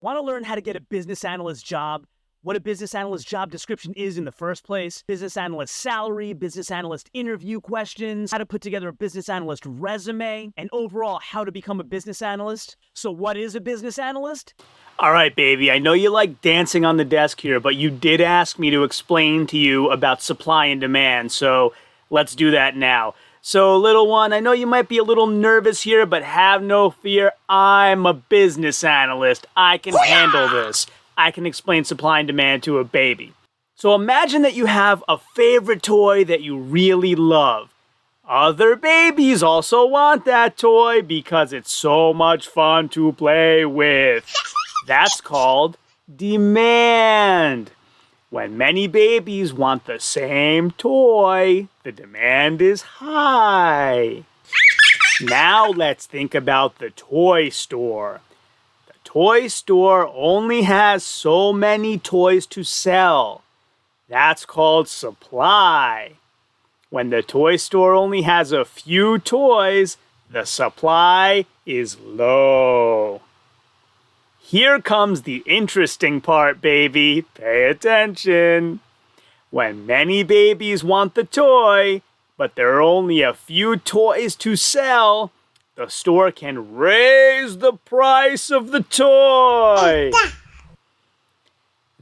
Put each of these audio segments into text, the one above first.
Want to learn how to get a business analyst job? What a business analyst job description is in the first place, business analyst salary, business analyst interview questions, how to put together a business analyst resume, and overall how to become a business analyst. So what is a business analyst? All right, baby, I know you like dancing on the desk here, but you did ask me to explain to you about supply and demand, so let's do that now. So, little one, I know you might be a little nervous here, but have no fear. I'm a business analyst. I can handle this. I can explain supply and demand to a baby. So imagine that you have a favorite toy that you really love. Other babies also want that toy because it's so much fun to play with. That's called demand. When many babies want the same toy, the demand is high. Now let's think about the toy store. The toy store only has so many toys to sell. That's called supply. When the toy store only has a few toys, the supply is low. Here comes the interesting part, baby. Pay attention. When many babies want the toy, but there are only a few toys to sell, the store can raise the price of the toy.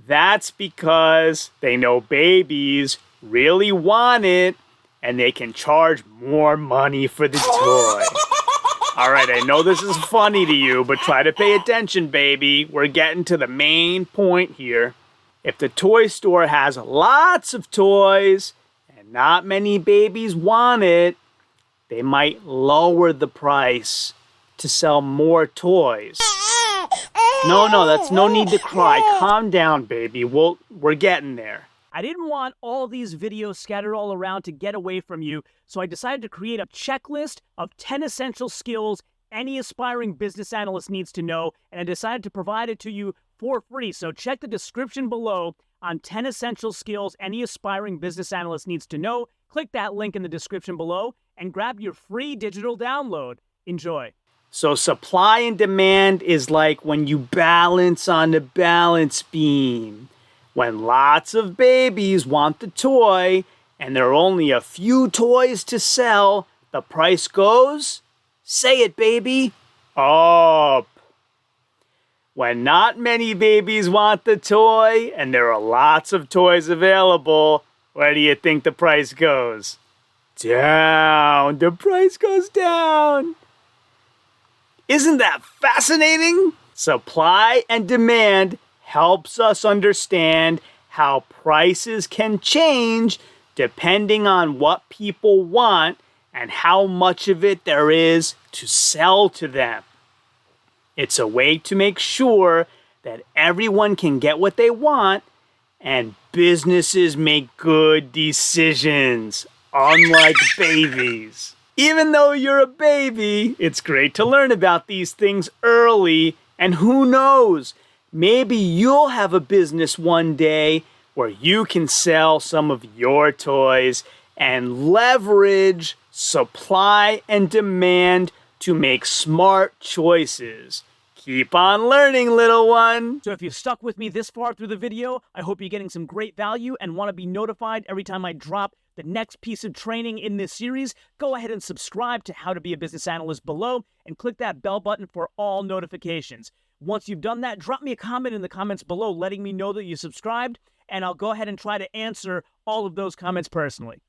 That's because they know babies really want it and they can charge more money for the toy. All right, I know this is funny to you, but try to pay attention, baby. We're getting to the main point here. If the toy store has lots of toys and not many babies want it, they might lower the price to sell more toys. No, that's no need to cry. Calm down, baby. We're getting there. I didn't want all these videos scattered all around to get away from you, so I decided to create a checklist of 10 essential skills any aspiring business analyst needs to know, and I decided to provide it to you for free. So check the description below on 10 essential skills any aspiring business analyst needs to know. Click that link in the description below and grab your free digital download. Enjoy. So supply and demand is like when you balance on the balance beam. When lots of babies want the toy and there are only a few toys to sell, the price goes, say it, baby, up. When not many babies want the toy and there are lots of toys available, where do you think the price goes? Down. The price goes down. Isn't that fascinating? Supply and demand helps us understand how prices can change depending on what people want and how much of it there is to sell to them. It's a way to make sure that everyone can get what they want and businesses make good decisions, unlike babies. Even though you're a baby, it's great to learn about these things early, and who knows, maybe you'll have a business one day where you can sell some of your toys and leverage supply and demand to make smart choices. Keep on learning, little one. So if you've stuck with me this far through the video, I hope you're getting some great value and want to be notified every time I drop the next piece of training in this series. Go ahead and subscribe to How to Be a Business Analyst below and click that bell button for all notifications. Once you've done that, drop me a comment in the comments below letting me know that you subscribed, and I'll go ahead and try to answer all of those comments personally.